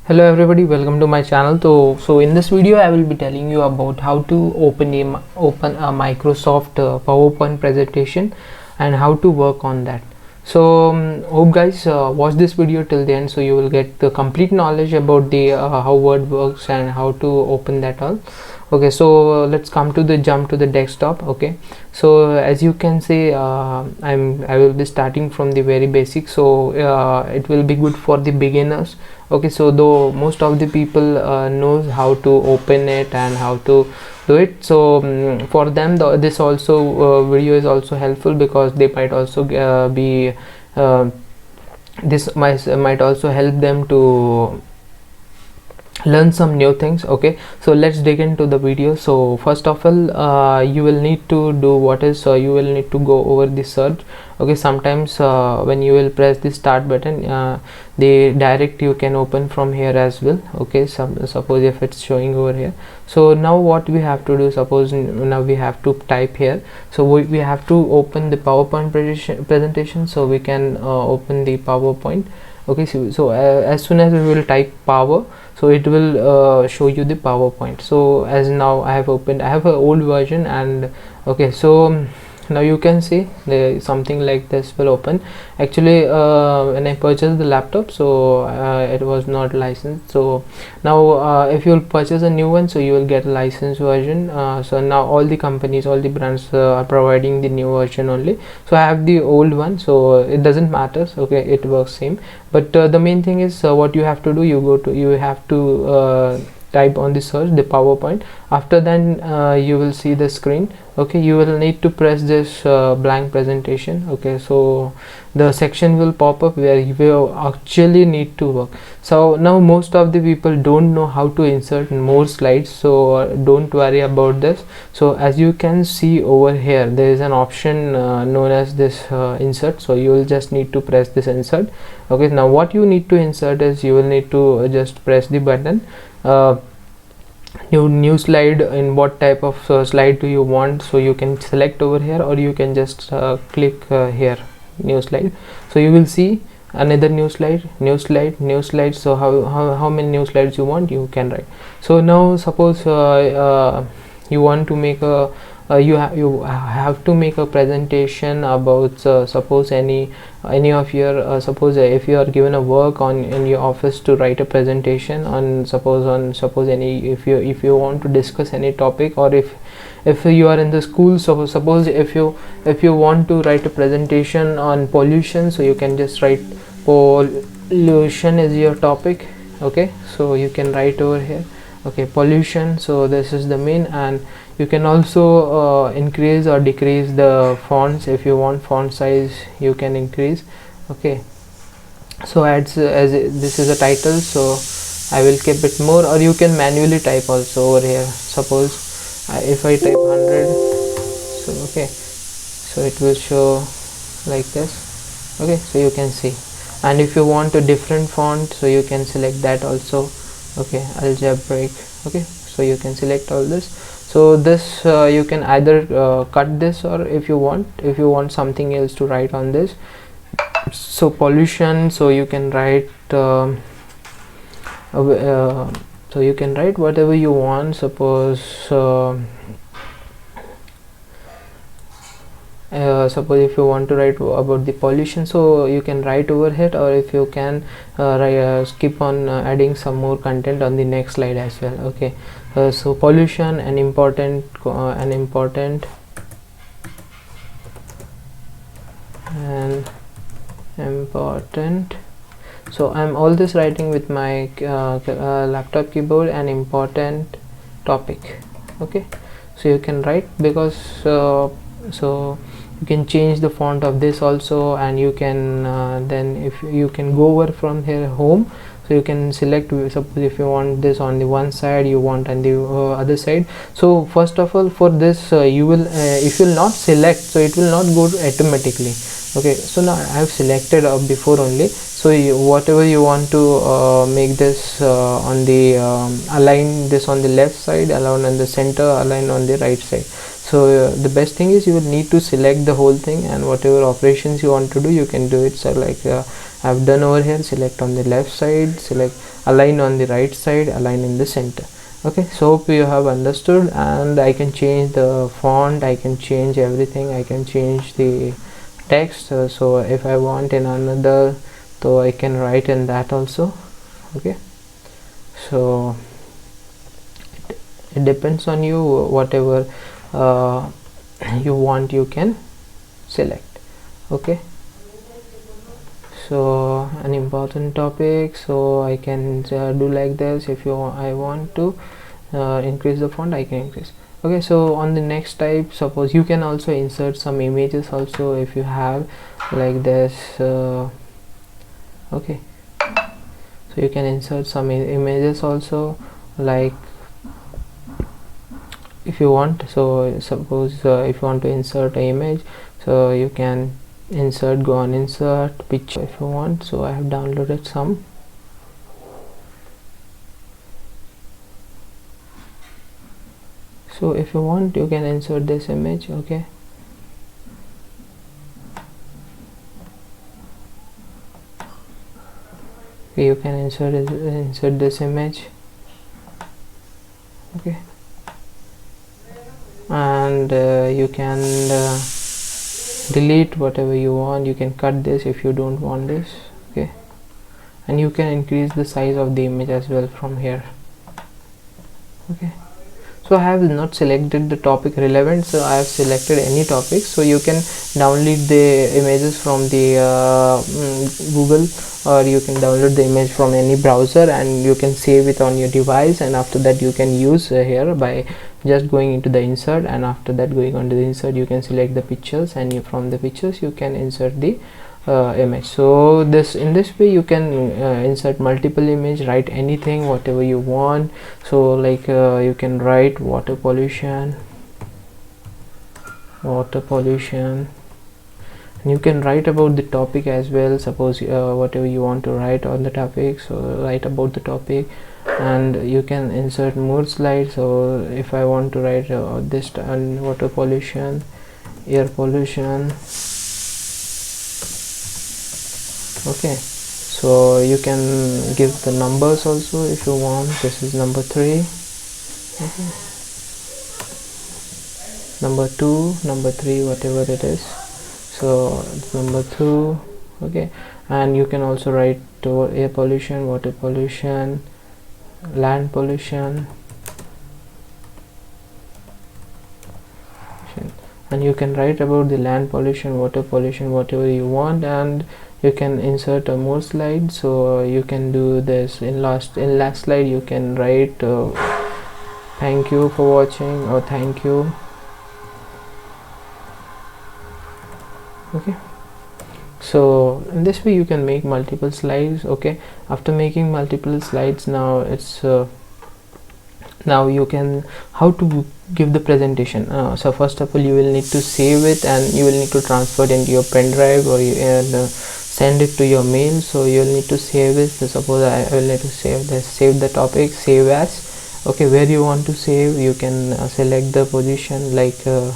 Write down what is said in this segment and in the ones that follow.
Hello everybody, welcome to my channel. So in this video I will be telling you about how to open a Microsoft PowerPoint presentation and how to work on that. So hope guys watch this video till the end, so you will get the complete knowledge about the how Word works and how to open that all. Okay, so let's jump to the desktop. Okay, so as you can see, I will be starting from the very basic, so it will be good for the beginners. Okay, so though most of the people knows how to open it and how to do it, so for them this also video is also helpful, because they might also be this might also help them to learn some new things. Okay, so let's dig into the video. So first of all, you will need to do what is you will need to go over the search. Okay, sometimes when you will press the start button, the direct you can open from here as well. Okay, suppose if it's showing over here. So now what we have to do, suppose now we have to type here, so we have to open the PowerPoint presentation, so we can open the PowerPoint. Okay, so as soon as we will type power, so it will show you the PowerPoint. So as now I have opened, I have an old version, and okay, so now you can see something like this will open. Actually when I purchased the laptop, so it was not licensed. So now if you will purchase a new one, so you will get a licensed version. So now all the companies, all the brands are providing the new version only. So I have the old one, so it doesn't matter. Okay, it works same, but the main thing is what you have to do, you have to type on the search the PowerPoint. After then you will see the screen. Okay, you will need to press this blank presentation. Okay, so the section will pop up where you will actually need to work. So now most of the people don't know how to insert more slides, so don't worry about this. So as you can see over here, there is an option known as this insert, so you will just need to press this insert. Okay, now what you need to insert is you will need to just press the button new slide. In what type of slide do you want, so you can select over here, or you can just click here, new slide. So you will see another new slide. So how many new slides you want, you can write. So now suppose you want to make a you have to make a presentation about suppose any of your suppose if you are given a work on in your office to write a presentation on suppose any, if you want to discuss any topic, or if you are in the school, so suppose if you want to write a presentation on pollution, so you can just write pollution is your topic. Okay, so you can write over here. Okay, pollution, so this is the main, and you can also increase or decrease the fonts. If you want font size, you can increase. Okay, so as this is a title, so I will keep it more, or you can manually type also over here. Suppose if I type 100, so okay, so it will show like this. Okay, so you can see, and if you want a different font, so you can select that also. Okay, algebraic. Okay, so you can select all this. So this you can either cut this, or if you want something else to write on this. So pollution, so you can write so you can write whatever you want. Suppose suppose if you want to write about the pollution, so you can write over here, or if you can keep on adding some more content on the next slide as well. Okay, so pollution, an important so I'm all this writing with my laptop keyboard, an important topic. Okay, so you can write, because so you can change the font of this also, and you can then if you can go over from here home, so you can select. Suppose if you want this on the one side, you want on the other side. So first of all, for this you will if you will not select, so it will not go automatically. Okay, so now I have selected before only. So whatever you want to make this on the align this on the left side, align on the center, align on the right side. So the best thing is you will need to select the whole thing, and whatever operations you want to do, you can do it. So like I've done over here, select on the left side, select align on the right side, align in the center. Okay, so hope you have understood. And I can change the font, I can change everything, I can change the text. So if I want in another, so I can write in that also. Okay, so it depends on you, whatever you want you can select. Okay, so an important topic, so I can do like this. If I want to increase the font, I can increase. Okay, so on the next type, suppose you can also insert some images also if you have like this. Okay, so you can insert some images also, like if you want. So suppose if you want to insert an image, so you can insert, go on insert picture if you want. So I have downloaded some. So if you want, you can insert this image. Okay, you can insert this image. Okay, and you can delete whatever you want. You can cut this if you don't want this. Okay, and you can increase the size of the image as well from here. Okay, so I have not selected the topic relevant, so I have selected any topic. So you can download the images from the Google, or you can download the image from any browser and you can save it on your device, and after that you can use here by just going into the insert, and after that going on to the insert you can select the pictures, and from the pictures you can insert the image. So in this way you can insert multiple image, write anything whatever you want. So like you can write water pollution, and you can write about the topic as well. Suppose whatever you want to write on the topic, so write about the topic, and you can insert more slides. So if I want to write this on water pollution, air pollution. Okay, so you can give the numbers also if you want. This is number 3. Okay, number 2, number 3, whatever it is. So number 2. Okay, and you can also write air pollution, water pollution, land pollution, and you can write about the land pollution, water pollution, whatever you want, and you can insert a more slide. So you can do this in last slide. You can write thank you for watching, or thank you. Okay, so in this way you can make multiple slides. Okay, after making multiple slides, now it's now you can how to give the presentation. So first of all, you will need to save it, and you will need to transfer it into your pen drive, or send it to your mail. So you will need to save it. So suppose I will need to save this, save the topic, save as. Okay, where you want to save, you can select the position, like you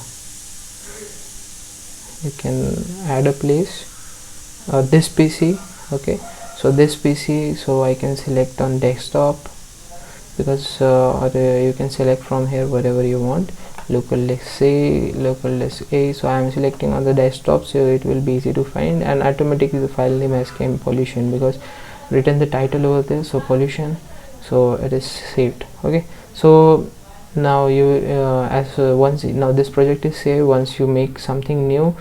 can add a place, this PC. Okay, so this PC, so I can select on desktop, because you can select from here whatever you want, local disk C, local disk A. So I am selecting on the desktop, so it will be easy to find, and automatically the file name has came pollution, because written the title over there, so pollution, so it is saved. Okay, so now you once now this project is saved, once you make something new,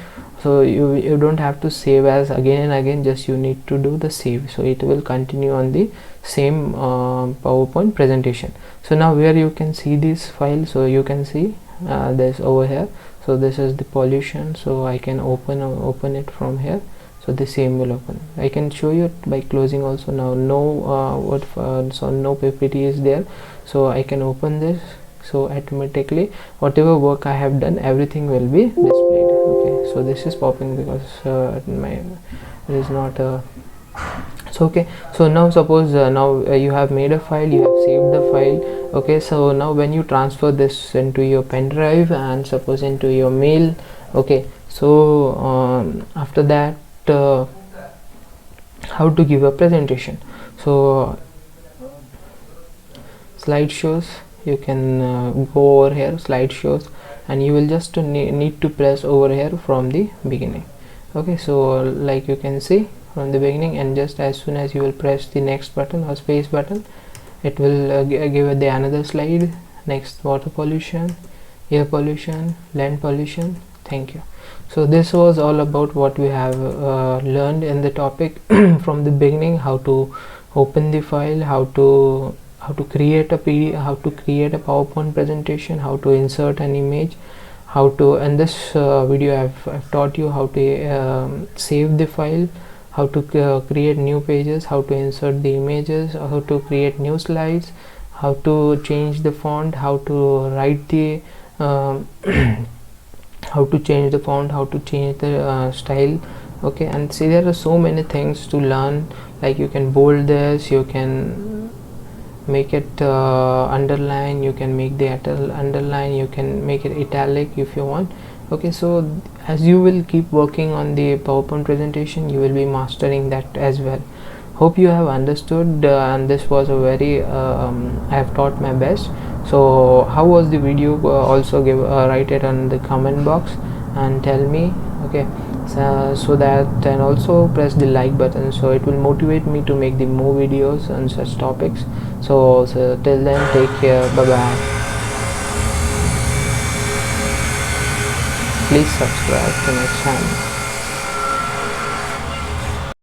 so you don't have to save as again and again, just you need to do the save, so it will continue on the same PowerPoint presentation. So now where you can see this file, so you can see this over here. So this is the pollution, so I can open it from here. So the same will open. I can show you it by closing also. Now no so no PPT is there, so I can open this. So automatically whatever work I have done, everything will be displayed. Okay, so this is popping because it is not so okay. So now suppose now you have made a file, you have saved the file. Okay, so now when you transfer this into your pen drive, and suppose into your mail, okay, so after that how to give a presentation. So slideshows, you can go over here slideshows, and you will just need to press over here from the beginning. Okay, so like you can see from the beginning, and just as soon as you will press the next button or space button, it will give the another slide. Next, water pollution, air pollution, land pollution. Thank you. So this was all about what we have learned in the topic from the beginning: how to open the file, how to create a PDF, how to create a PowerPoint presentation, how to insert an image, how to, in this video I've taught you how to save the file, how to create new pages, how to insert the images, how to create new slides, how to change the font, how to write the how to change the font, how to change the style. Okay, and see, there are so many things to learn. Like you can bold this, you can make it underline, you can make the underline, you can make it italic if you want. Okay, so as you will keep working on the PowerPoint presentation, you will be mastering that as well. Hope you have understood, and this was a very I have taught my best. So how was the video? Also give write it on the comment box and tell me. Okay, so that, and also press the like button, so it will motivate me to make the more videos on such topics. So till then, take care, bye bye. Please subscribe to my channel.